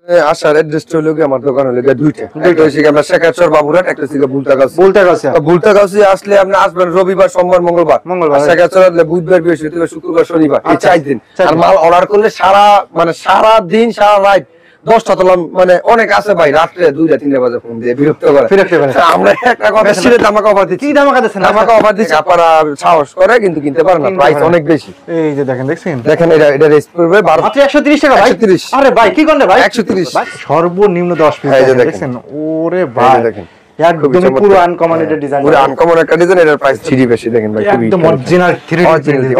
আসার অ্যাড্রেসটা হলো আমার দোকান হলো দুইটা, একটা হচ্ছে আমরা শেখাচর বাবুরহাট, একটা হচ্ছে বুলতাগাছি। আসলে আপনি আসবেন রবিবার, সোমবার, মঙ্গলবার। শেখাচর আসলে বুধবার, বৃহস্পতিবার, শুক্রবার, শনিবার, এই 4 দিন। আর মাল অর্ডার করলে সারা দিন সারা রাত 10টা তোলা, মানে অনেক আছে ভাই রাত্রে 2টা 3টা বাজে ফোন দিয়ে বিরক্ত করে। আমরা একটা কথা বেশি ধামাকা অফার দিচ্ছি। কি ধামাকা দিচ্ছেন? ধামাকা অফার দিচ্ছি, আপনারা সাহস করে কিন্তু কিনতে পারেন না, প্রাইস অনেক বেশি। এই যে দেখেন এটা রেস পড়বে মাত্র 130 টাকা ভাই। 130। আরে ভাই কি কোন ভাই? 130 ভাই সর্বনিম্ন 10 পিস। এই যে দেখেন, ওরে ভাই দেখেন একদম পুরো আনকমন এটা ডিজাইন, পুরো আনকমন একটা ডিজাইন। এর প্রাইস 3 বেশি দেখেন ভাই, খুবই একদম অরিজিনাল 3D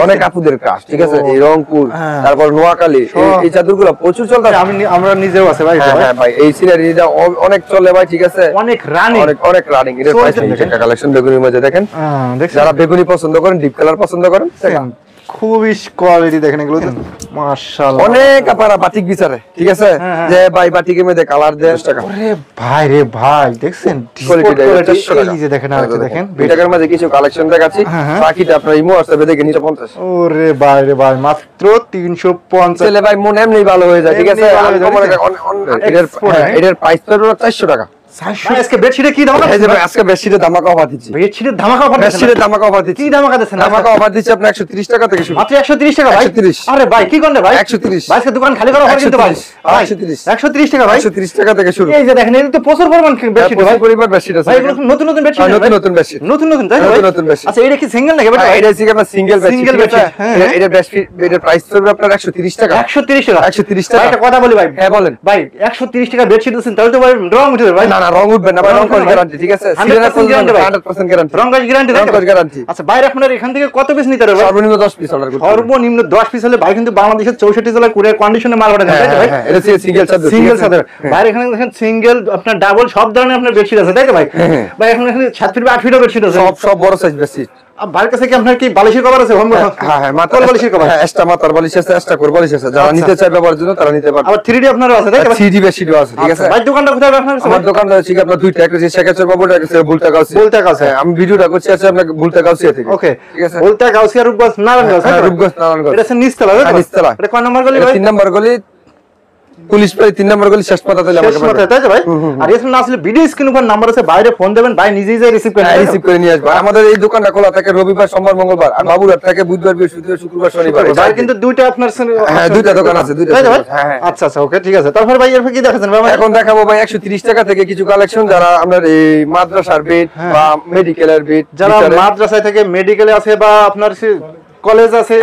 অনেক আপুদের কাজ, ঠিক আছে? এই রংপুর, তারপর নোয়াখালী, এই চাদরগুলো প্রচুর চলছে। আমরা নিজেও আছে ভাই। হ্যাঁ ভাই, এই সিনারিটা অনেক চলে ভাই, ঠিক আছে? অনেক রানিং এর প্রাইস একটা কালেকশন বেগুনির মধ্যে দেখেন। যারা বেগুনি পছন্দ করেন, ডিপ কালার পছন্দ করেন, খুবই কোয়ালিটি দেখেন এগুলো, মাশাআল্লাহ। অনেক আপনারা বাটিক বিচারে, ঠিক আছে? যে ভাই বাটিকের মধ্যে কালার দেয় 10 টাকা। আরে ভাই রে ভাই, দেখছেন কোয়ালিটিটা? এই যে দেখেন, আর দেখেন বিটাকের মধ্যে কিছু কালেকশন দেখাচ্ছি, বাকিটা আপনারা ইমো হোয়াটসঅ্যাপে দেখে নিতে 50। ওরে ভাই রে ভাই, মাত্র 350। চলে ভাই মন এমনি ভালো হয়ে যায়, ঠিক আছে? এটার প্রাইস পড়বে 400 টাকা। আজকে বেডশিটে কি ধামাকা? এই যে ভাই আজকে বেডশিটে ধামাকা অফার দিচ্ছি। বেডশিটে ধামাকা অফার দিচ্ছি। বেডশিটে ধামাকা অফার দিচ্ছি। কি ধামাকা দিচ্ছেন? ধামাকা অফার দিচ্ছি আপনি 130 টাকা থেকে শুরু। মাত্র 130 টাকা ভাই? 130। আরে ভাই কি কোন ভাই? 130 ভাই, আজকে দোকান খালি করা অফার কিন্তু ভাই। 130 টাকা ভাই, 130 টাকা থেকে শুরু। এই যে দেখেন, এটা তো প্রচুর পরিমাণ বেডশিট ভাই, পরিমাণ বেডশিট আছে ভাই। এগুলো নতুন বেডশিট, নতুন বেডশিট, নতুন তাই ভাই? নতুন বেডশিট। আচ্ছা এটা কি সিঙ্গেল নাকি ভাই? এটা হচ্ছে আপনার সিঙ্গেল বেডশিট। এটা বেডশিট, এটার প্রাইস পড়বে আপনার 130 টাকা। 130 টাকা, 130 টাকা। একটা কথা বলি ভাই। হ্যাঁ বলেন ভাই, 130 টাকা বেডশিট দিচ্ছেন, তাহলে তো ভাই রং উঠবে ভাই। না রং উঠবে না ভাই, রং কস গ্যারান্টি, ঠিক আছে? 100% গ্যারান্টি, রং কস গ্যারান্টি। আচ্ছা ভাই, আপনারা এখান থেকে কত পিস নিতে পারবেন? সর্বনিম্ন 10 পিস অর্ডার করতে। সর্বনিম্ন 10 পিস হলে ভাই কিন্তু বাংলাদেশের 64 জেলায় কুরিয়ার কন্ডিশনে মাল পাঠাতে হবে, তাই তো ভাই? এটা সিঙ্গেল চাদর ভাই। এখানে দেখেন সিঙ্গেল, আপনার ডাবল, সব ধরনের আপনার বেডশিট আছে, তাই তো ভাই? ভাই এখানে 7 ফিট 8 ফিট বেডশিট আছে, সব বড় সাইজ বেডশিট। ভাইয়ের কাছে কি আপনার কি বালিশের কভার আছে? হ্যাঁ মাথার বালিশের কভার, এক্সট্রা মাথার বালিশ আছে, এক্সট্রা কোর বালিশ আছে। যারা নিতে চায় ব্যবহারের জন্য তারা নিতে পারবে। আবার 3D আপনারও আছে, তাই তো? 3D বেডশিটও আছে, ঠিক আছে? ভাই দোকানটা কোথায় আপনার? আমার দোকানটা হচ্ছে আপনার দুইটা, একটা হচ্ছে শেখাচর বাবুটা, একটা হচ্ছে বুলতাগাছি। আমি ভিডিওটা করছি আছে আপনার বুলতাগাছিয়া থেকে। ওকে ঠিক আছে, বুলতাগাছি আর রূপগঞ্জ নারায়ণগঞ্জ। রূপগঞ্জ নারায়ণগঞ্জ, এটা হচ্ছে নিচতলা, তাই তো? নিচতলা। এটা কয় নম্বর গলি ভাই? 3 নম্বর গলি, পুলিশ পাড়ি 3 নম্বর গলি, শেষ পাতা তাহলে আমাকে পাঠাতে, তাই তো ভাই? আর এসব না আসলে ভিডিও স্ক্রিন উপর নাম্বার আছে, বাইরে ফোন দেবেন, ভাই নিজেই যাই রিসিভ করে নিয়ে আসবে। আমাদের এই দোকানটা খোলা থাকে রবিবার, সোমবার, মঙ্গলবার, আর বাবুরহাট থাকে বুধবার, বৃহস্পতিবার, শুক্রবার, শনিবার। ভাই কিন্তু দুইটা আপনার, হ্যাঁ দুইটা দোকান আছে, দুইটা। হ্যাঁ আচ্ছা ওকে ঠিক আছে। তারপর ভাই এরপর কি দেখাচ্ছেন ভাই? এখন দেখাবো ভাই 130 টাকা থেকে কিছু কালেকশন, যারা আপনার এই মাদ্রাসার বেড বা মেডিকেলের বেড, যারা মাদ্রাসায় থেকে মেডিকেলে আছে বা আপনার কলেজ আছে,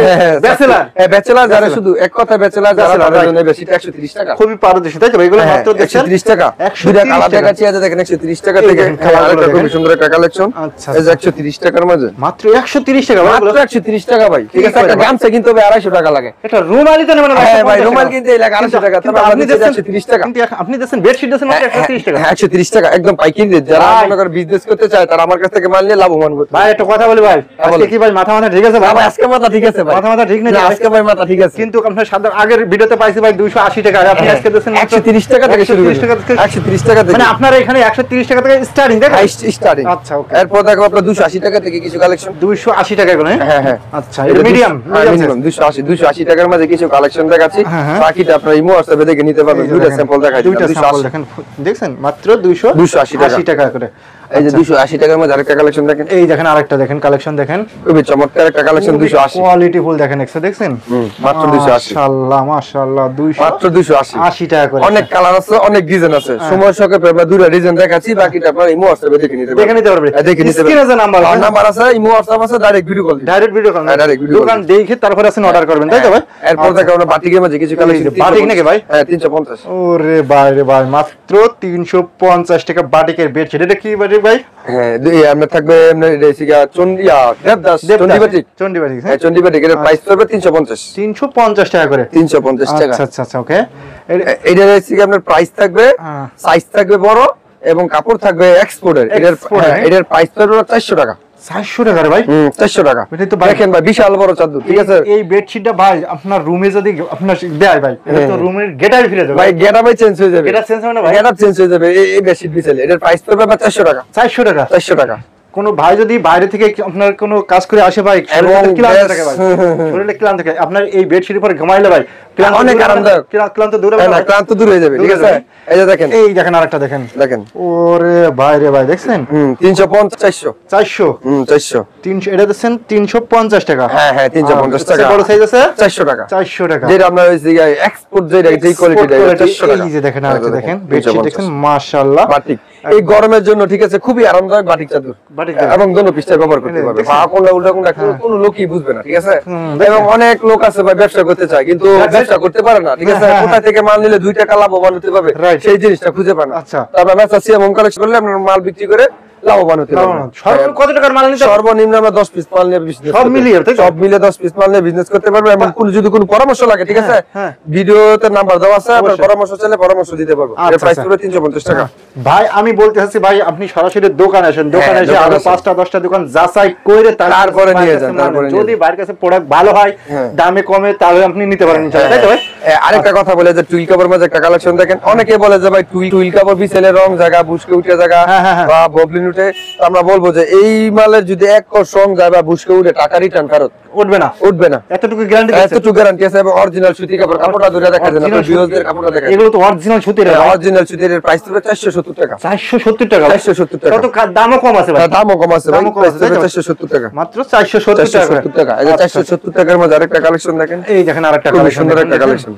ব্যাচেলর যারা, শুধু এক কথা ব্যাচেলর যারা, তাদের জন্য বেশি 130 টাকা। খুবই পারদর্শী, তাই তো? এগুলো মাত্র 130 টাকা। 130 কালার দেখাচ্ছি, আছে দেখেন 130 টাকা থেকে আরেকটা খুব সুন্দর একটা কালেকশন। আচ্ছা এই যে 130 টাকার মধ্যে মাত্র 130 টাকা ভাই, মাত্র 130 টাকা ভাই, ঠিক আছে? একটা গামছা কিনতে হবে 250 টাকা লাগে। এটা রুমালি তো মানে হ্যাঁ ভাই, রুমাল কিনতে লাগে 250 টাকা। তবে আপনি দিচ্ছেন 130 টাকা, কিন্তু আপনি দিচ্ছেন বেডশিট দিচ্ছেন মাত্র 130 টাকা। 130 টাকা একদম পাইকারি রেট। যারা মনে করে বিজনেস করতে চায় তারা আমার কাছ থেকে মাল নিয়ে লাভবান করতে। ভাই একটা কথা বলি ভাই, আজকে কি ভাই মাথা ঠিক আছে ভাই? আজকে মাথা ঠিক আছে ভাই, মাথা ঠিক নেই আজকে ভাই, মাথা ঠিক আছে। কিন্তু আপনার সাদা আগের ভিডিওতে পাইছি ভাই 280 টাকা, আপনি আজকে দিচ্ছেন 130 টাকা থেকে শুরু। 130 টাকা থেকে, মানে আপনার এখানে 130 টাকা থেকে স্টার্টিং, তাই স্টার্টিং। আচ্ছা ওকে। এরপর দেখো আপনার 280 টাকা থেকে কিছু কালেকশন। 280 টাকা করে? হ্যাঁ আচ্ছা, এটা মিডিয়াম 280 টাকার মধ্যে কিছু কালেকশন দেখাচ্ছি। বাকিটা আপনারা ইমো হোয়াটসঅ্যাপে দেখে নিতে পারবেন। দুইটা স্যাম্পল দেখাই, দুইটা স্যাম্পল দেখেন, দেখছেন মাত্র 280 টাকা করে। এই যে 280 টাকার মধ্যে আরেকটা কালেকশন দেখেন, এই দেখেন আরেকটা দেখেন কালেকশন দেখেন, খুবই চমৎকার একটা কালেকশন। 280 কোয়ালিটি ফুল দেখেন, এক্সট্রা দেখছেন মাত্র 280। মাশাআল্লাহ 200 মাত্র 280 টাকা করে। অনেক কালার আছে, অনেক ডিজাইন আছে। সময় সংক্ষেপে আমরা দুটো ডিজাইন দেখাচ্ছি, বাকিটা আপনারা ইমো হোয়াটসঅ্যাপে দেখে নিতে পারবেন। দেখে নিতে পারবেন, স্ক্রিনে নাম্বার আছে, ইমো হোয়াটসঅ্যাপ আছে, ডাইরেক্ট ভিডিও কল দোকান দেখে তারপরে আসেন অর্ডার করবেন, তাই তো ভাই? এরপর দেখো আমরা বাটিকের মধ্যে কিছু কালেকশন। বাটিক নাকি ভাই? হ্যাঁ 350। ওরে ভাই রে ভাই, মাত্র 350 টাকা বাটিকের বেডশিট। এটা কি বাটিক ভাই? হ্যাঁ আমরা থাকবে চন্ডিবাটিক। হ্যাঁ চন্ডিবাটিক, এর প্রাইস পড়বে 350 টাকা করে। 350 টাকা। আচ্ছা ওকে। এটা হচ্ছে কি আপনার প্রাইস থাকবে, সাইজ থাকবে বড় এবং কাপড় থাকবে এক্সপোর্টের। এটার প্রাইস পড়বে 400 টাকা। 400 টাকা রে ভাই? 400 টাকা। এটা তো দেখেন ভাই, বিশাল বড় চাদর, ঠিক আছে? এই বেডশিটটা ভাই আপনার রুমে যদি আপনার দেয় ভাই, এটা তো রুমের গেটআপ ফিরে যাবে ভাই, গেটআপই চেঞ্জ হয়ে যাবে। গেটআপ চেঞ্জ হবে না ভাই, গেটআপ চেঞ্জ হয়ে যাবে এই বেডশিট বিছালে। এটার প্রাইস পড়বে 400 টাকা। 400 টাকা, 400 টাকা। কোন ভাই যদি বাইরে থেকে আপনার কোন কাজ করে আসে ভাই, শরীরে ক্লান্ত থাকে ভাই, শরীরে ক্লান্ত থাকে, আপনার এই বেডশিটের উপরে ঘুমাইলে ভাই অনেক আরামদায়ক, ক্লান্ত দূর হবে, না ক্লান্ত দূর হয়ে যাবে, ঠিক আছে। এই যে দেখেন, এই দেখেন আরেকটা দেখেন, ওরে ভাই রে ভাই দেখছেন 350 400 400 300 এটা দেখছেন 350 টাকা। হ্যাঁ হ্যাঁ 350 টাকা। বড় সাইজ আছে 400 টাকা, 400 টাকা। যেটা আপনার ওই যে এক্সপোর্ট যেটা যেই কোয়ালিটিটা 400 টাকা। এই যে দেখেন আরেকটা দেখেন বেডশিট দেখেন মাশাআল্লাহ বাটিক, এই গরমের জন্য ঠিক আছে খুবই আরামদায়ক বাটিক চাদর, এবং দোনো পৃষ্ঠায় ব্যবহার করতে পারবে, বা কোনটা উল্টা কোনটা কোনো লোকই বুঝবে না, ঠিক আছে। এবং অনেক লোক আছে ভাই ব্যবসা করতে চায় কিন্তু ব্যবসা করতে পারে না, ঠিক আছে। কোথা থেকে মাল নিলে 2 টাকা লাভবান হতে পারবে সেই জিনিসটা খুঁজে পান না। আচ্ছা, তারপর আমরা সিএম হোম কালেকশন করলে আপনার মাল বিক্রি করে লাভবান হতে পারবেন। সর্বনিম্ন কত টাকার মাল নিতে? সর্বনিম্ন আমরা 10 পিস মাল নিয়ে বিজনেস সব মিলিয়ে, সব মিলে 10 পিস মাল নিয়ে বিজনেস করতে পারবে। এবং যদি কোনো পরামর্শ লাগে, ঠিক আছে, ভিডিওতে নাম্বার দেওয়া আছে, আপনার পরামর্শ চাইলে পরামর্শ দিতে পারবো। এর প্রাইস পুরো 350 টাকা। ভাই আমি বলতে চাচ্ছি ভাই আপনি সরাসরি দোকানে আসেন, দোকানে এসে আরো 5টা 10টা দোকান যাচাই করে তারপরে নিয়ে যান। তারপরে যদি বাইরের কাছে প্রোডাক্ট ভালো হয়, দামে কমে, তাহলে আপনি নিতে পারেন ইনশাআল্লাহ, তাই তো ভাই? আরেকটা কথা বলে যে টুইল কাপড় মাঝে একটা কালেকশন দেখেন, অনেকে বলে যে ভাই টুইল কাপড় বিছেলে রং জায়গা বুশকে উঠে জায়গা বা ববলিন উঠে, আমরা বলবো যে এই মালের যদি এক কোষ রং যায় বা বুশকে উঠে টাকা রিটার্ন ফেরত উঠবে না, উঠবে না। এতটুকু গ্যারান্টি আছে, এতটুকু গ্যারান্টি আছে। এবং অরিজিনাল সুতি কাপড়, কাপড়টা ধরে দেখা যায় না, ভিউয়ারদের কাপড়টা দেখা যায়, এগুলো তো অরিজিনাল সুতির, অরিজিনাল সুতির। প্রাইস হবে 470 টাকা। 470 টাকা, 470 টাকা। কত দামও কম আছে ভাই, দামও কম আছে ভাই, 470 টাকা, মাত্র 470 টাকা। এই যে 470 টাকার মধ্যে আরেকটা কালেকশন দেখেন, এই দেখেন আরেকটা খুব সুন্দর একটা কালেকশন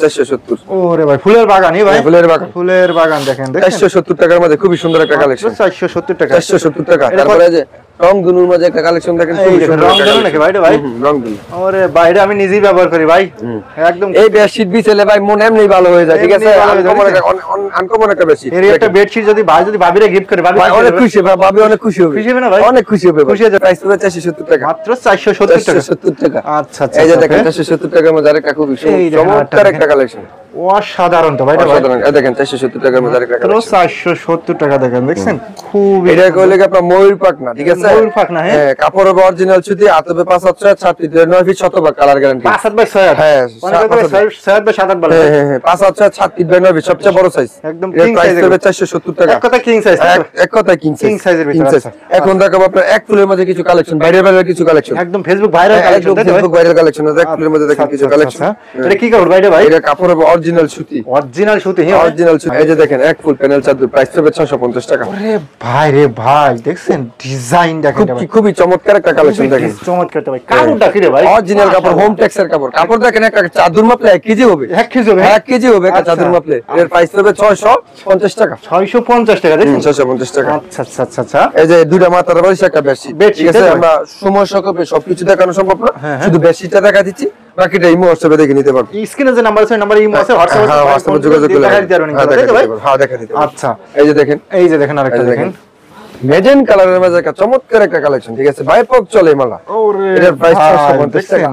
470। ওরে ভাই ফুলের বাগান, এই ভাই ফুলের বাগান, ফুলের বাগান দেখেন 470 টাকার মধ্যে খুব সুন্দর একটা কালেকশন, 470 টাকা, 470 টাকা। তারপরে যে রংধনুর মধ্যে একটা কালেকশন দেখেন, খুব সুন্দর রংধনু নাকি ভাই? ভাই রংধনু, ওরে ভাই এটা আমি নিজেই ব্যবহার করি ভাই, একদম। এই বেডশিট বিছেলে ভাই মন এমনি ভালো হয়ে যায়, ঠিক আছে। আনকমন একটা বেডশিট, এর একটা বেডশিট যদি ভাই যদি ভাবিরে গিফট করে, ভাবি অনেক খুশি হবে, ভাবি অনেক খুশি হবে, খুশি হবে না ভাই? অনেক খুশি হবে, খুশি হবে। প্রাইস হবে 470 টাকা, মাত্র 470 টাকা। আচ্ছা আচ্ছা, এই যে দেখেন 470 টাকার মধ্যে আরেকটা খুব চমৎকার একটা কালেকশন, অসাধারণ তো ভাই, অসাধারণ। এই দেখেন 470 টাকার মধ্যে আরেকটা কালেকশন, 470 টাকা দেখেন, দেখছেন খুব। এটা কইলে কি আপনার ময়ূর পাক না, ঠিক আছে, ময়ূর পাক না। হ্যাঁ, কাপড় হবে অরিজিনাল সুতি, আতবে 5 হাত 6 ফিট 9 ফিট শতভাগ কালার গ্যারান্টি, 5 হাত বাই 6 হাত, হ্যাঁ 6 হাত বাই 7 হাত বলে, হ্যাঁ 5 হাত 7 ফিট 9 ফিট সবচেয়ে বড় সাইজ, একদম এর কিং প্রাইস সাইজ হবে 470 টাকা। এক কথা কিং সাইজ, এক কথায় কিং সাইজের ভিতরে। এখন দেখাবো আপনার এক ফুলের মধ্যে কিছু কালেকশন, বাইরের কিছু কালেকশন, একদম Facebook viral collection, Facebook viral collection. এক ফুলের মধ্যে দেখেন কিছু কালেকশন। এটা কি কাপড় ভাই? ভাই এটা কাপড় হবে অরিজিনাল সুতি, অরিজিনাল সুতি, হ্যাঁ অরিজিনাল সুতি। এই যে দেখেন এক ফুল প্যানেল চাদর, প্রাইস হবে 650 টাকা। আরে ভাই রে ভাই দেখছেন ডিজাইন দেখেন ভাই, খুবই চমৎকার একটা কালেকশন দেখেন, চমৎকার তো ভাই। কাপড়টা কি রে ভাই? অরিজিনাল কাপড়, হোম টেক্সের কাপড়। কাপড় দেখেন একটা চাদর মাপলে 1 কেজি হবে, 1 কেজি হবে, 1 কেজি হবে একটা চাদর মাপলে। এর প্রাইস হবে 650 টাকা, 650 টাকা দেখেন, 650 টাকা। আচ্ছা আচ্ছা আচ্ছা আচ্ছা। এই যে দুইটা মাথার বালিশ একটা বেডশিট, ঠিক আছে। আমরা সময় সাপেক্ষে সবকিছু দেখানো সম্ভব না, শুধু বেডশিটটা দেখা দিচ্ছি, বাকিটা ইমো হোয়াটসঅ্যাপে দেখে নিতে পারবেন। স্ক্রিনে যে নাম্বার আছে, নাম্বার ইমো আছে, হোয়াটসঅ্যাপে যোগাযোগ করলে দেখা দিতে পারবেন, হ্যাঁ দেখা দিতে পারবেন। আচ্ছা এই যে দেখেন, এই যে দেখেন আরেকটা দেখেন, মেজেন্ট কালারের মধ্যে একটা চমৎকার একটা কালেকশন, ঠিক আছে। বাইপক চলে মালা, ওরে এটার প্রাইস 650 টাকা।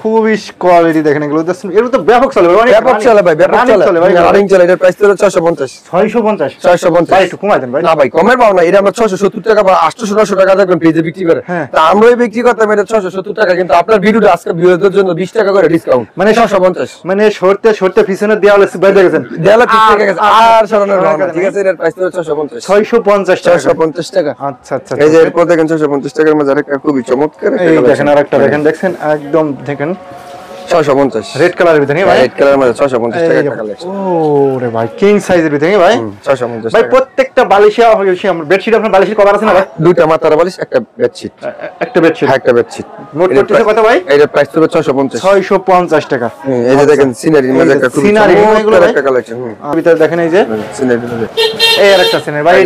খুবই কোয়ালিটি দেখেন, এগুলো দেখছেন, এগুলো তো ব্যাপক চলে ভাই, ব্যাপক চলে ভাই, ব্যাপক চলে ভাই, রানিং চলে। এটার প্রাইস হলো 650 650 ভাই, একটু কমাই দেন ভাই। না ভাই কমের পাও না, এটা আমরা 670 টাকা বা 800 টাকা দেখবেন পেজে বিক্রি করে, তা আমরাই বিক্রি করতাম এটা 670 টাকা, কিন্তু আপনার ভিডিওটা আজকে ভিউয়ারদের জন্য 20 টাকা করে ডিসকাউন্ট, মানে 650, মানে সরতে সরতে পিছনে দেওয়ালে বাইরে গেছেন, দেওয়ালে ঠিক টাকা গেছে আর সরানোর ভাবনা, ঠিক আছে। এটার প্রাইস হলো 650 টাকা। আচ্ছা আচ্ছা। এই যে এরপর দেখেন 650 টাকার মধ্যে আরেকটা খুবই চমৎকার একটা, এই দেখেন আরেকটা দেখেন, দেখছেন একদম দেখেন 650 রেড কালারের ভিতরে ভাই, রেড কালারের মধ্যে 650 টাকা একটা কালেকশন। ওরে ভাই কিং সাইজের ভিতরে ভাই, 650 ভাই। প্রত্যেকটা বালিশে আমার বেডশিট, আপনার বালিশের কভার আছে না ভাই? দুইটা মাথার বালিশ একটা বেডশিট, একটা বেডশিট, একটা বেডশিট। নোট করতেছে কত ভাই? এটার প্রাইস হবে 650 টাকা। এই যে দেখেন সিনারির মধ্যে একটা খুব চমৎকার একটা কালেকশন, ভিতরে দেখেন এই যে সিনারির মধ্যে এই আরেকটা সিনারি ভাই,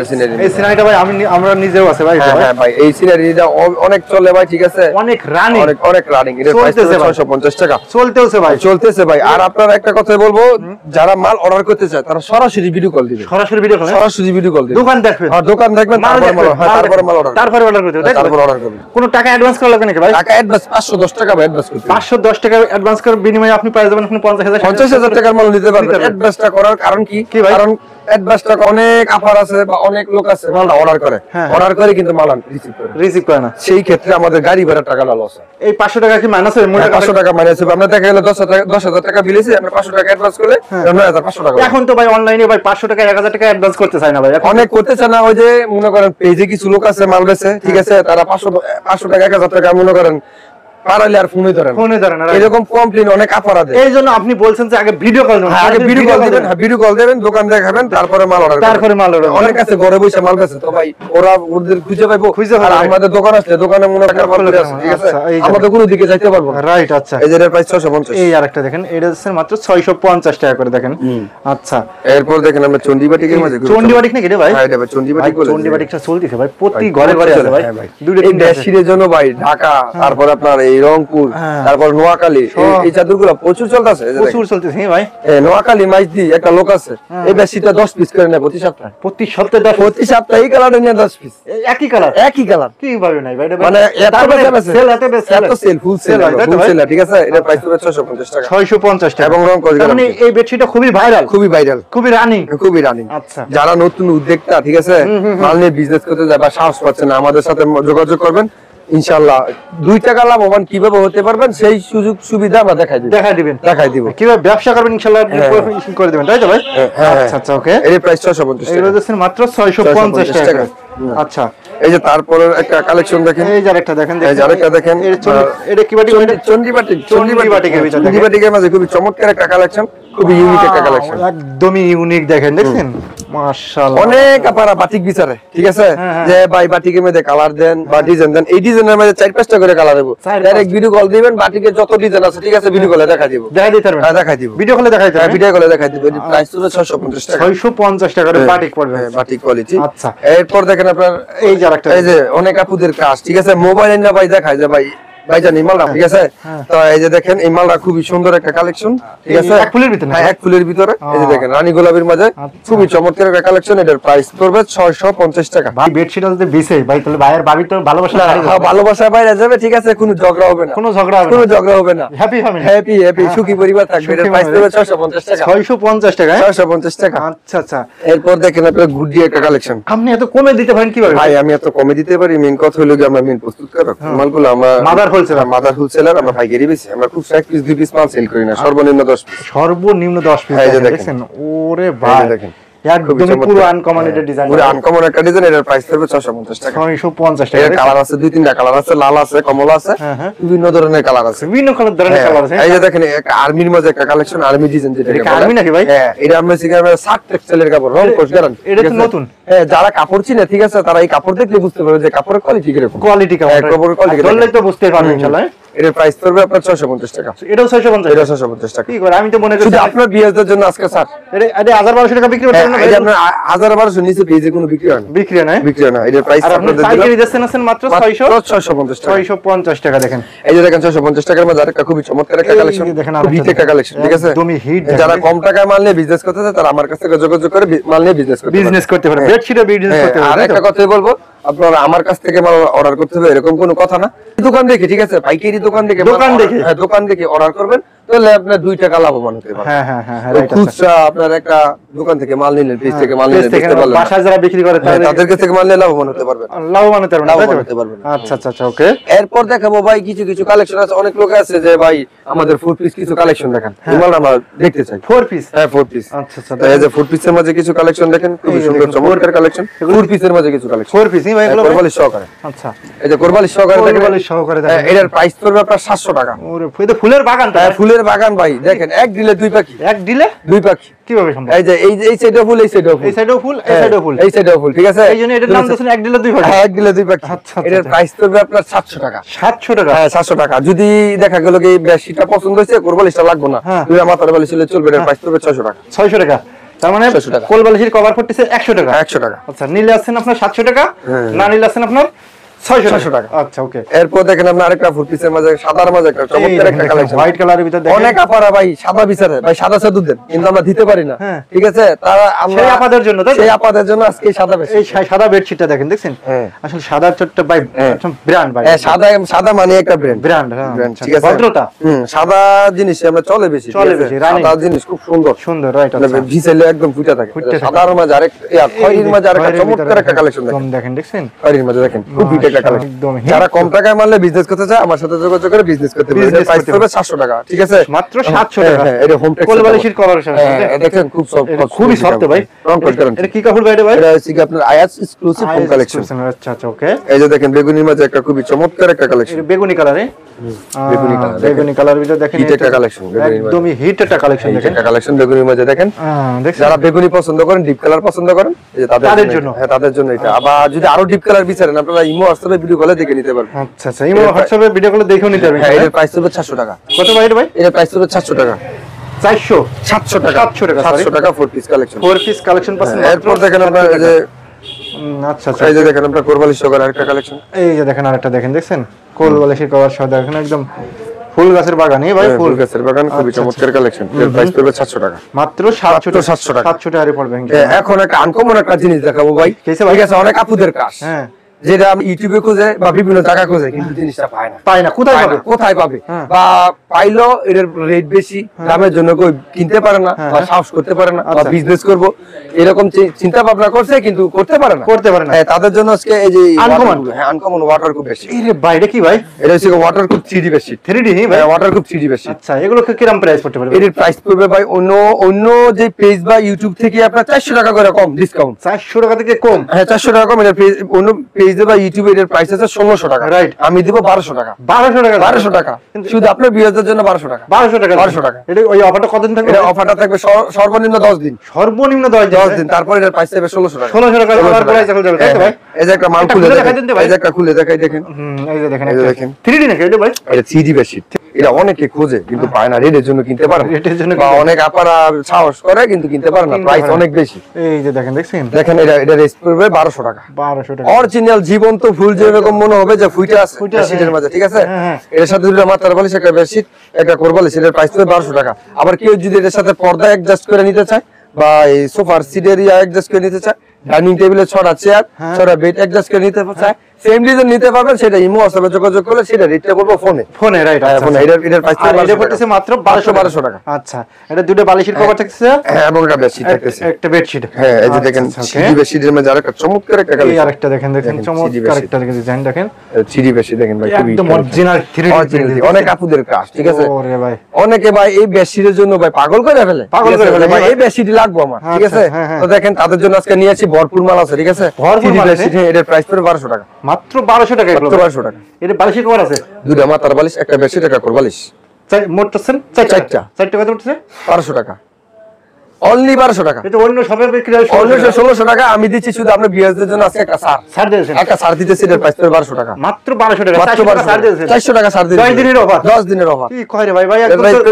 এই সিনারিটা ভাই আমরা নিজেও আছে ভাই। হ্যাঁ ভাই এই সিনারিটা অনেক চলে ভাই, ঠিক আছে, অনেক রানিং, অনেক রানিং। এর প্রাইস হবে 650 টাকা, চলতেছে ভাই, চলতেছে ভাই। আর আপনারা একটা কথা বলবো, যারা মাল অর্ডার করতে চায় তারা সরাসরি ভিডিও কল দিবেন, সরাসরি ভিডিও কল দিবেন, দোকান দেখবেন, আর দোকান দেখবেন, তারপরে মাল অর্ডার, তারপরে অর্ডার করতে হবে, তারপর অর্ডার করবেন। কোনো টাকা অ্যাডভান্স করা লাগবে নাকি ভাই? টাকা অ্যাডভান্স 510 টাকা ভাই, অ্যাডভান্স করতে 510 টাকা অ্যাডভান্স করার বিনিময়ে আপনি পেয়ে যাবেন 50,000 টাকার মাল নিতে পারবেন। অ্যাডভান্সটা করার কারণ কি ভাই? কারণ অ্যাডভান্সটা অনেক অফার আছে বা অনেক লোক আছে মালটা অর্ডার করে কিন্তু মাল রিসিভ করে না, সেই ক্ষেত্রে আমাদের গাড়ি ভাড়া টাকা লস হয়। এই 500 টাকা কি মাইনাস হবে? 500 টাকা মাইনাস হবে। আমরা দেখা গেল 10,000 টাকা বিলেছি, আমরা 500 টাকা অ্যাডভান্স করলে 9,500 টাকা। এখন তো ভাই অনলাইনে ভাই 500 টাকা 1000 টাকা অ্যাডভান্স করতে চায় না ভাই, অনেক করতে চায় না। ওই যে মনে করেন পেজে কিছু লোক আছে মাল বেচে, ঠিক আছে, তারা 500 টাকা 1000 টাকা মনে করেন পারালে আর ফোনে ধরেন এরকম কমপ্লেইন অনেক আপারা দেয়। এইজন্য আপনি বলছেন যে আগে ভিডিও কল দেবেন, আগে ভিডিও কল দিবেন, ভিডিও কল দেবেন, দোকান দেখাবেন, তারপরে মাল অর্ডার, তারপরে মাল অর্ডার। অনেক আছে ঘরে বসে মাল বেচে তো ভাই, ওরা ওদের খুঁজে পাইবো, আর আমাদের দোকান আসলে দোকানে মনে রাখার মাল আছে, ঠিক আছে, আমাদের কোনো দিকে যাইতে পারবো না। রাইট, আচ্ছা। এই যে এর প্রাইস 650। এই আরেকটা দেখেন, এটা হচ্ছে মাত্র 650 টাকা করে দেখেন। আচ্ছা, এরপর দেখেন আমরা চন্ডিবাটিকের মাঝে, চন্ডিবাটিক নাকি রে ভাই? হ্যাঁ এটা ভাই চন্ডিবাটিক বলে, চন্ডিবাটিকটা চলতেছে ভাই, প্রতি ঘরে ঘরে আছে ভাই। দুটো তিন বেশিরের জন্য ভাই ঢাকা, তারপর আপনার এই রংপুর, তারপর নোয়াখালী, এই চাদরগুলো প্রচুর চলতেছে, প্রচুর চলতেছে ভাই। নোয়াখালী মাইজদি একটা লোক আছে, এই বেশিটা 10 পিস করে নেয় প্রতি সপ্তাহে, প্রতি সপ্তাহে প্রতি সপ্তাহে এই কালারটা নিয়ে 10 পিস, একই কালার, একই কালার কি ভাবে নাই ভাই? মানে এত সেল, এত সেল, ফুল সেল, ঠিক আছে। এটা প্রাইস হবে 650 টাকা, 650 টাকা, এবং রং কস গ্যারান্টি। মানে এই বেডশিটটা খুবই ভাইরাল, খুবই ভাইরাল, খুবই রানিং, খুবই রানিং। আচ্ছা, যারা নতুন উদ্যোক্তা, ঠিক আছে, মাল নিয়ে বিজনেস করতে যায় বা সাহস পাচ্ছে না, আমাদের সাথে যোগাযোগ করবেন, ইনশাআল্লাহ 2 টাকা লাভবান কিভাবে হতে পারবেন সেই সুযোগ সুবিধা আমরা দেখাই দিব, কিভাবে ব্যবসা করবেন ইনশাআল্লাহ আপনি করে দিবেন, তাই তো ভাই? আচ্ছা আচ্ছা, ওকে। এর প্রাইস 650 টাকা, এগুলো দেখছেন মাত্র 650 টাকা। আচ্ছা, এই যে তারপরে একটা কালেকশন দেখেন, এই যে আরেকটা দেখেন, এই যে আরেকটা দেখেন, এটা কি বাটিক? চন্ডিবাটিকের মাঝে খুবই চমৎকার একটা কালেকশন, খুবই ইউনিক একটা কালেকশন, একদমই ইউনিক। দেখেন, দেখছেন, মাশাআল্লাহ, অনেক আপারা বাটিক বিচারে, ঠিক আছে, যে ভাই বাটিকের মধ্যে কালার দেন বা ডিজাইন দেন, এই ডিজাইনের মধ্যে 4-5টা করে কালার দেব, ডাইরেক্ট ভিডিও কল দিবেন, বাটিকের যত ডিজাইন আছে, ঠিক আছে, ভিডিও কলে দেখাই দিব, দেখাই দিব, ভিডিও কলে দেখাই দিব, ভিডিও কলে দেখাই দিব। প্রাইস হলো 650 টাকা, 650 টাকা করে বাটিক পড়বে, বাটিক কোয়ালিটি। আচ্ছা, এরপর দেখেন আপনার এই যে আরেকটা, এই যে অনেক আপুদের কাজ, ঠিক আছে, মোবাইলে না ভাই দেখায় যে ভাই ভাইজান এই মালটা, ঠিক আছে, তো এই যে দেখেন এই মালটা খুবই সুন্দর একটা কালেকশন, ঠিক আছে, এক ফুলের ভিতরে, হ্যাঁ এক ফুলের ভিতরে, এই যে দেখেন রানী গোলাপের মাঝে খুবই চমৎকার একটা কালেকশন। এটার প্রাইস পড়বে 650 টাকা। ভাই বেডশিট আছে বিছে ভাই, তাহলে ভাইয়ের ভাবি তো ভালোবাসা, ভালোবাসা বাইরে যাবে, ঠিক আছে, কোনো ঝগড়া হবে না, কোনো ঝগড়া হবে না, হ্যাপি ফ্যামিলি, হ্যাপি সুখী পরিবার থাকবে। এটার প্রাইস পড়বে 650 টাকা, 650 টাকা, 650 টাকা। আচ্ছা আচ্ছা। এরপর দেখেন আপনার গুডি একটা কালেকশন। আপনি এত কমে দিতে পারেন কিভাবে ভাই? আমি এত কমে দিতে পারি, মেইন কথা হলো যে আমরা মেইন প্রস্তুতকারক, মালগুলো আমরা মাদার হোলসেলার, আমরা পাইকারি বেশি, আমরা খুব 1 পিস 2 পিস মাল সেল করি না, সর্বনিম্ন 10 পিস, সর্বনিম্ন 10 পিস। দেখেন, ওরে ভাই দেখেন, একদম পুরো আনকমন এটা ডিজাইন, পুরো আনকমন একটা ডিজাইন। এটার প্রাইস পড়বে 650 টাকা, 650 টাকা। এর কালার আছে 2-3টা কালার আছে, লাল আছে, কমলা আছে, বিভিন্ন ধরনের কালার আছে, বিভিন্ন ধরনের কালার আছে। এই যে দেখেন একটা আর্মির মধ্যে একটা কালেকশন, আর্মি ডিজাইন, যেটা এটা আর্মি নাকি ভাই? হ্যাঁ, এটা আমরা সিগার 60 টেক্সটাইলের কাপড়, রং কোর্স গ্যারান্টি। এটা তো নতুন, হ্যাঁ, যারা কাপড় চিনে, ঠিক আছে, তারা এই কাপড় দেখলে বুঝতে পারবে যে কাপড়ের কোয়ালিটি কিরকম, কাপড়ের কোয়ালিটি ধরলে তো বুঝতে পারবেন ইনশাআল্লাহ। এর প্রাইস পড়বে আপনার 650 টাকা, এটাও 650, এটা 650 টাকা। কি করে, আমি তো মনে করি শুধু আপনার বিয়ের জন্য আজকে স্যার এটা 1000-1200 টাকা বিক্রি করতে না ভাই? এটা আপনার 1000-1200 নিচে পেজে কোনো বিক্রি হয় না, বিক্রি হয় না। এটার প্রাইস আপনাদের পাইকারি দিচ্ছেন মাত্র 650 টাকা, 650 টাকা। দেখেন, এই যে দেখেন 650 টাকার মধ্যে আরেকটা খুবই চমৎকার একটা কালেকশন, দেখেন হিট একটা কালেকশন, ঠিক আছে, একদমই হিট। যারা কম টাকায় মাল নিয়ে বিজনেস করতে চায় তারা আমার কাছ থেকে যোগাযোগ করে মাল নিয়ে বিজনেস করতে পারে, বেডশিটে বিজনেস করতে পারে। আর একটা কথাই বলবো, আপনারা আমার কাছ থেকে মাল অর্ডার করতে হবে এরকম কোনো কথা না, দোকান দেখে, ঠিক আছে, পাইকারি দোকান দেখে অর্ডার করবেন, তাহলে আপনার 2 টাকা লাভবান হতে পারবেন। হ্যাঁ, খুচরা আপনার একটা দোকান থেকে মাল নিলেন, পেজ থেকে মাল নিলেন, দেখতে পারলেন, বাসায় যারা বিক্রি করে তাদের কাছ থেকে মাল নিয়ে লাভবান হতে পারবেন, আচ্ছা আচ্ছা, ওকে। এরপর দেখাবো ভাই কিছু কালেকশন আছে, অনেক লোক আছে যে ভাই আমাদের 4 পিস কিছু কালেকশন দেখান, মাল আমরা দেখতে চাই। 4 পিস? হ্যাঁ 4 পিস। আচ্ছা আচ্ছা, এই যে 4 পিসের মাঝে কিছু কালেকশন দেখেন, খুব সুন্দর চমৎকার কালেকশন, 4 পিসের মাঝে কিছু কালেকশন, 4 পিস ভাই, এগুলো কোরবালি সহকারে। আচ্ছা, এই যে কোরবালি সহকারে দেখেন, এটার প্রাইস পড়বে আপনার 700 টাকা। ওরে এটা ফুলের বাগান, ফুলের বাগান ভাই, দেখেন এক ডিলে 2 পাখি, এক ডিলে 2 পাখি কিভাবে সম্ভব? এই যে এই সাইডেও ফুল, এই সাইডেও ফুল, এই সাইডেও ফুল, এই সাইডেও ফুল, এই সাইডেও ফুল, ঠিক আছে, এইজন্য এটার নাম দিয়েছেন এক ডিলে 2 পাখি। হ্যাঁ, এক ডিলে 2 পাখি। আচ্ছা, এটার প্রাইস পড়বে আপনার 700 টাকা। 700 টাকা? হ্যাঁ 700 টাকা। যদি দেখা গেল কি বেশিটা পছন্দ হয়েছে, কোরবালিটা লাগবে না, দুই মাথার বালিশ হলে চলবে, এর প্রাইস পড়বে 600 টাকা। 600 টাকা, তার মানে কোল বালিশের কভার করতেছে 100 টাকা। 100 টাকা। আচ্ছা, নিলে আছেন আপনার 700 টাকা, না নিলে আছেন আপনার 600 টাকা। আচ্ছা, ওকে। এরপর দেখেন আপনি আরেকটা 4 পিসের মাঝে সাদার মাঝে একটা চমৎকার একটা কালেকশন, হোয়াইট কালারের ভিতর দেখেন, অনেক আপারা ভাই সাদা বিচারে, ভাই সাদা সাদু দেন, কিন্তু আমরা দিতে পারি না, ঠিক আছে, তারা আমরা সেই আপাদের জন্য, তাই সেই আপাদের জন্য আজকে সাদা বেশি। এই সাদা বেডশিটটা দেখেন, দেখছেন, আসলে সাদা চটটা ভাই ব্র্যান্ড ভাই, সাদা মানে একটা ব্র্যান্ড, ঠিক আছে, ভদ্রতা। সাদা জিনিস আমরা চলে বেশি, সাদা জিনিস খুব সুন্দর, রাইট, ভিজেলে একদম ফুটে থাকে। সাদার মাঝে আরেক খয়েরির মাঝে আরেকটা চমৎকার একটা কালেকশন দেখেন, দেখেন, দেখছেন, খয়েরির মাঝে দেখেন খুব হিট একটা কালেকশন। যারা কম টাকায় মারলে বিজনেস করতে চায় আমার সাথে যোগাযোগ করে বিজনেস করতে পারে। প্রাইস পড়বে 700 টাকা, ঠিক আছে? মাত্র 700 টাকা। হ্যাঁ, এটা হোম টেক্সচার কোলবালিশের কভার আছে, দেখেন খুব সফট, খুবই সফট ভাই। রং কোট গ্যারান্টি। এটা কি কাপড় ভাই? এটা হচ্ছে আপনার আয়াস এক্সক্লুসিভ হোম কালেকশন। আচ্ছা আচ্ছা, ওকে। এই যে দেখেন বেগুনির মাঝে একটা খুবই চমৎকার একটা কালেকশন। এটা বেগুনি কালারে, বেগুনি কালার, বেগুনি কালার ভিতর দেখেন হিট একটা কালেকশন, একদমই হিট একটা কালেকশন দেখেন। একটা কালেকশন বেগুনির মাঝে দেখেন। দেখছেন যারা বেগুনি পছন্দ করেন, ডিপ কালার পছন্দ করেন, এই যে তাদের জন্য। হ্যাঁ, তাদের জন্য এটা। আবার যদি আরো ডিপ কালার বিচারেন আপনারা ইমো হোয়াটসঅ্যাপে ভিডিও কলে দেখে নিতে পারবেন। আচ্ছা আচ্ছা, ইমো হোয়াটসঅ্যাপে ভিডিও কলে দেখেও নিতে পারবেন। হ্যাঁ, এর প্রাইস হবে 700 টাকা। কত ভাই এটা ভাই? এর প্রাইস হবে 700 টাকা। 400 700 টাকা, 700 টাকা 4 পিস কালেকশন। 4 পিস কালেকশন পাচ্ছেন। এরপর দেখেন আপনারা এই যে আচ্ছা আচ্ছা, এই যে দেখেন আপনারা কোরবালিশ সহকারে আরেকটা কালেকশন। এই যে দেখেন আরেকটা দেখেন, দেখছেন কোলবালিশের কভার সহ দেখেন একদম ফুল গাছের বাগান। এই ভাই ফুল গাছের বাগান, খুবই চমৎকার কালেকশন। এর প্রাইস পড়বে 700 টাকা। মাত্র 700 টাকা। 700 টাকা পড়বে। এখন একটা আনকমন একটা জিনিস দেখাবো ভাই। ঠিক আছে, অনেক আপুদের কাজ, হ্যাঁ, যেটা আমি ইউটিউবে খুঁজে বা বিভিন্ন জায়গা খুঁজে কিন্তু জিনিসটা পায় না। কোথায় পাবে বা পাইলো এর রেট বেশি, দামের জন্য কই কিনতে পারে না বা সাহস করতে পারে না বা বিজনেস করব এরকম চিন্তা ভাবনা করছে কিন্তু করতে পারে না। হ্যাঁ, তাদের জন্য আজকে এই যে আনকমন ওয়াটার খুব বেশি। এই রে ভাই, এটা কি ভাই? এটা হচ্ছে ওয়াটার খুব 3D বেশি। 3D ভাই, ওয়াটার খুব 3D বেশি। আচ্ছা, এগুলো কি রকম প্রাইস পড়তে পারে? এর প্রাইস পড়বে ভাই অন্য যে পেজ বা ইউটিউব থেকে আপনার 400 টাকা করে কম ডিসকাউন্ট। 400 টাকা থেকে কম? হ্যাঁ, 400 টাকা কম। এর অন্য পেজে বা ইউটিউবে এর প্রাইস আছে 1600 টাকা। রাইট, আমি দিব 1200 টাকা। 1200 টাকা শুধু আপনার ভিউয়ারদের জন্য। 1200 টাকা। 1200 টাকা। এটা ওই অফারটা কতদিন থাকবে? এটা অফারটা থাকবে সর্বনিম্ন 10 দিন। সর্বনিম্ন 10 দিন। তারপর এর প্রাইস হবে 1600 টাকা। 1600 টাকা আবার প্রাইস চলে যাবে, তাই তো ভাই? এই যে একটা মাল খুলে দেখাই দেন ভাই। এই যে একটা খুলে দেখাই দেখেন। এই যে দেখেন, এই যে দেখেন 3D নাকি এটা ভাই? এটা 3D বেশি। এটা অনেকে খোঁজে কিন্তু পায় না, রেটের জন্য কিনতে পারে না। রেটের জন্য বা অনেক আপারা সাহস করে কিন্তু কিনতে পারে না, প্রাইস অনেক বেশি। এই যে দেখেন, দেখছেন দেখেন এটা রেট পড়বে 1200 টাকা। 1200 টাকা। অরিজিনাল জীবন্ত ফুল যেরকম মনে হবে যে ফুইটা আছে শীটের মাঝে, ঠিক আছে? এর সাথে দুটো মাথার বালিশ, একটা বেডশিট, একটা কোরবালিশ, এর প্রাইস পড়বে 1200 টাকা। আবার কেউ যদি এর সাথে পর্দা অ্যাডজাস্ট করে নিতে চায় বা এই সোফার সিট এরিয়া অ্যাডজাস্ট করে নিতে চায়, ডাইনিং টেবিলে ছড়া চেয়ার, ছড়া বেড অ্যাডজাস্ট করে নিতে চায়, সেম ডিজাইন নিতে পারবেন। সেটা ইমো হোয়াটসঅ্যাপে যোগাযোগ করলে সেটা রেটটা বলবো ফোনে। রাইট, ফোনে। এটার প্রাইস পড়তেছে মাত্র 1200 টাকা। আচ্ছা, এটা দুটো বালিশের কভার থাকছে। হ্যাঁ, এবং একটা বেডশিট থাকছে, একটা বেডশিট। হ্যাঁ, এই যে দেখেন 3D বেডশিটের মধ্যে আরেকটা চমৎকার একটা কালেকশন। এই আরেকটা দেখেন, দেখেন চমৎকার একটা ডিজাইন দেখেন। 3D বেডশিট দেখেন ভাই, খুবই একদম অরিজিনাল 3D। অনেক আপুদের কাজ, ঠিক আছে? ওরে ভাই, অনেকে ভাই এই বেডশিটের জন্য ভাই পাগল করে ফেলে ভাই, এই বেডশিটই লাগবে আমার, ঠিক আছে? তো দেখেন তাদের জন্য আজকে নিয়েছি ভরপুর মাল আছে, ঠিক আছে? ভরপুর মাল আছে। এটার প্রাইস পড়বে 1200 টাকা। মাত্র 1200 টাকা। 1200 টাকা। এর বালিশের কভার আছে দুটো মাথার বালিশ, একটা বেডশিট, একটা কোরবালিশ। মোট করছেন 4টা কত পড়ছে? 1200 টাকা। অনলি 1200 টাকা। এটা অন্য সবে বিক্রি হয় 1600 টাকা। আমি দিচ্ছি শুধু আপনার ভিউয়ারদের জন্য আজকে একটা ছাড় দিয়েছেন। একটা ছাড় দিতেছি, এর প্রাইস পড়বে 1200 টাকা। মাত্র 1200 টাকা। 400 টাকা ছাড় দিয়েছেন। 400 টাকা ছাড় দিয়েছি। 10 দিনের অফার। 10 দিনের অফার। কি কয় রে ভাই? ভাই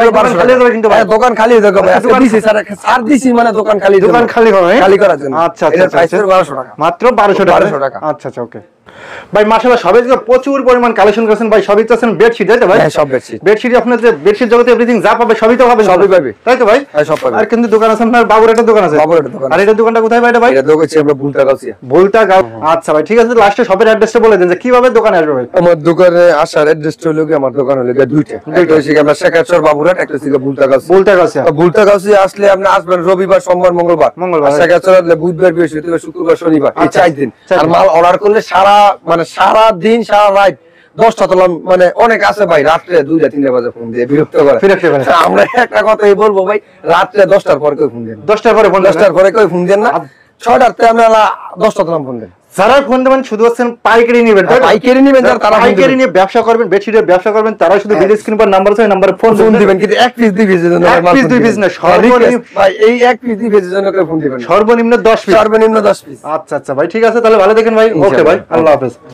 দোকান খালি হবে কিন্তু ভাই, দোকান খালি হয়ে যাবে। আজকে দিছি স্যার, ছাড় দিছি মানে দোকান খালি হবে, খালি করার জন্য। আচ্ছা, এর প্রাইস পড়বে 1200 টাকা। মাত্র 1200 টাকা। আচ্ছা আচ্ছা, ওকে ভাই। মাশাআল্লাহ, সবাই প্রচুর পরিমাণ কালেকশন করেছেন ভাই। সবই তো আছেন বেডশিট, তাই তো ভাই? হ্যাঁ, সব বেডশিট। বেডশিট আপনার যে বেডশিট জগতে এভরিথিং যা পাবে সবই তো পাবে, সবই পাবে, তাই তো ভাই? হ্যাঁ, সব পাবে। আর কিন্তু দোকান আছে আপনার, বাবুর একটা দোকান আছে। আর এটা দোকানটা কোথায় ভাই? এটা ভাই এটা দোকান হচ্ছে আমরা ভুলতাগাঁও। আচ্ছা ভাই, ঠিক আছে। লাস্টে শপের অ্যাড্রেসটা বলে দেন যে কিভাবে দোকানে আসবে ভাই। আমার দোকানে আসার অ্যাড্রেসটা হলো কি, আমার দোকান হলো দুইটা হচ্ছে আমরা শেখাচর বাবুরহাট, একটা হচ্ছে ভুলতাগাঁও। আসলে আপনি আসবেন রবিবার, সোমবার, মঙ্গলবার। শেখাচর আসলে বুধবার, বৃহস্পতিবার, শুক্রবার, শনিবার, এই 4 দিন। আর মাল অর্ডার করলে সারা দিন সারা রাত 10টা তোলাম, মানে অনেক আছে ভাই রাত্রে 2টা 3টা বাজে ফোন দিয়ে বিরক্ত করে। আমরা একটা কথাই বলবো ভাই, রাত্রে 10টার পর কেউ ফোন দেন, 10টার পরে কেউ ফোন দেন না। 6টাতে আমরা 10টা তোলাম ফোন দেন। যারা ফোন দেবেন শুধু হচ্ছেন পাইকারি নেবেন, পাইকারি নেবেন, তারা পাইকারি নিয়ে ব্যবসা করবেন, বেডশিটের ব্যবসা করবেন, তারা শুধু ভিডিও স্ক্রিন পর নাম্বার আছে, নাম্বারে ফোন দিবেন। কিন্তু এক পিস দুই পিসের জন্য সর্বনিম্ন ভাই, এই এক পিস দুই পিসের জন্য কেউ ফোন দিবেন, সর্বনিম্ন 10 পিস। আচ্ছা আচ্ছা ভাই, ঠিক আছে, তাহলে ভালো দেখেন ভাই। ওকে ভাই, আল্লাহ হাফেজ।